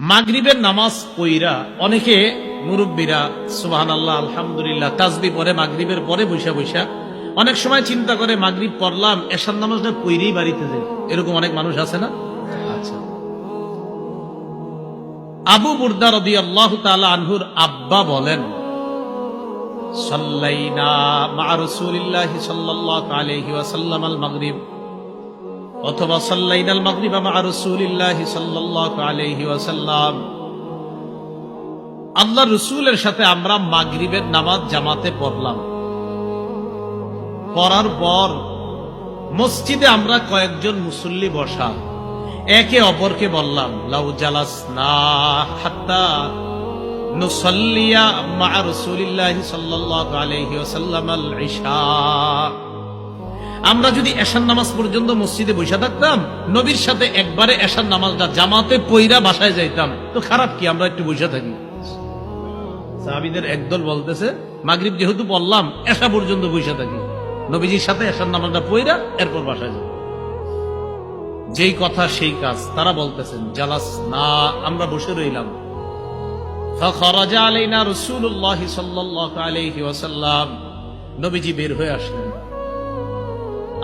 মাগরিবের নামাজ পইরা অনেকে মুরব্বীরা সুবহানাল্লাহ আলহামদুলিল্লাহ তাসবিহ পড়ে মাগরিবের পরে বৈশা বৈশা অনেক সময় চিন্তা করে মাগরিব পড়লাম এশার নামাজটা পইরেই বাড়িতে যাই, এরকম অনেক মানুষ আছে না? আচ্ছা, আবু বুরদা রাদিয়াল্লাহু তাআলা আনহুর আব্বা বলেন, সাল্লাইনা মা রাসূলিল্লাহি সাল্লাল্লাহু আলাইহি ওয়াসাল্লাম আল মাগরিব অথবা সাল্লাইনাল মাগরিবা মা রাসূলিল্লাহি সাল্লাল্লাহু আলাইহি ওয়াসাল্লাম, আল্লাহর রাসূলের সাথে আমরা মাগরিবের নামাজ জামাতে পড়লাম। পড়ার পর মসজিদে আমরা কয়েকজন মুসল্লি বসা, একে অপরকে বললাম, লাউ জালাসনা হাত্তা নুসাল্লিয়া মা রাসূলিল্লাহি সাল্লাল্লাহু আলাইহি ওয়াসাল্লাম আল ইশা, আমরা যদি এশার নামাজ পর্যন্ত মসজিদে বসে থাকতাম, নবীর সাথে একবারে এশার নামাজটা জামাতে পইরা বাসায় যাইতাম, তো খারাপ কি আমরা একটু বসে থাকি? সাহাবীদের একদল বলতেছে, মাগরিব যেহেতু পড়লাম এশা পর্যন্ত বসে থাকি, নবীজির সাথে এশার নামাজটা পইরা এরপর বাসায় যাব। যেই কথা সেই কাজ। তারা বলতেছেন, জালাস না, আমরা বসে রইলাম। ফাখরাজা আলাইনা রাসূলুল্লাহ সাল্লাল্লাহু আলাইহি ওয়াসাল্লাম, নবীজি বের হয়ে আসলেন,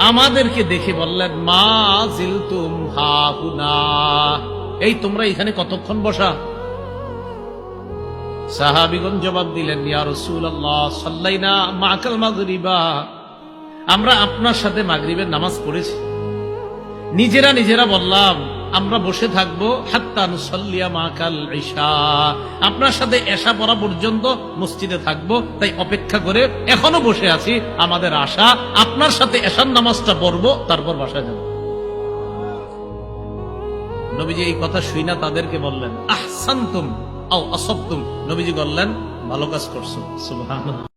আমাদেরকে দেখে বললেন, মা জিলতুম হাহুনা, এই তোমরা এখানে কতক্ষণ বসা? সাহাবীগণ জবাব দিলেন, ইয়া রাসূলুল্লাহ সাল্লাইনা মা'কাল মাগরিবা, আমরা আপনার সাথে মাগরিবের নামাজ পড়েছি। নিজেরা বললাম, আমরা বসে থাকবো হাত্তা নুসাল্লিয়া মা'কাল ইশা, আপনার সাথে এশা পড়া পর্যন্ত মসজিদে থাকবো, তাই অপেক্ষা করে এখনো বসে আছি। আমাদের আশা আপনার সাথে এশার নামাজটা পড়বো, তারপর বাসায় যাব। নবীজি এই কথা শুইনা তাদেরকে বললেন, আহসানতুম আও আসাবতুম, নবীজি বললেন, ভালো কাজ করছো। সুবহানাল্লাহ।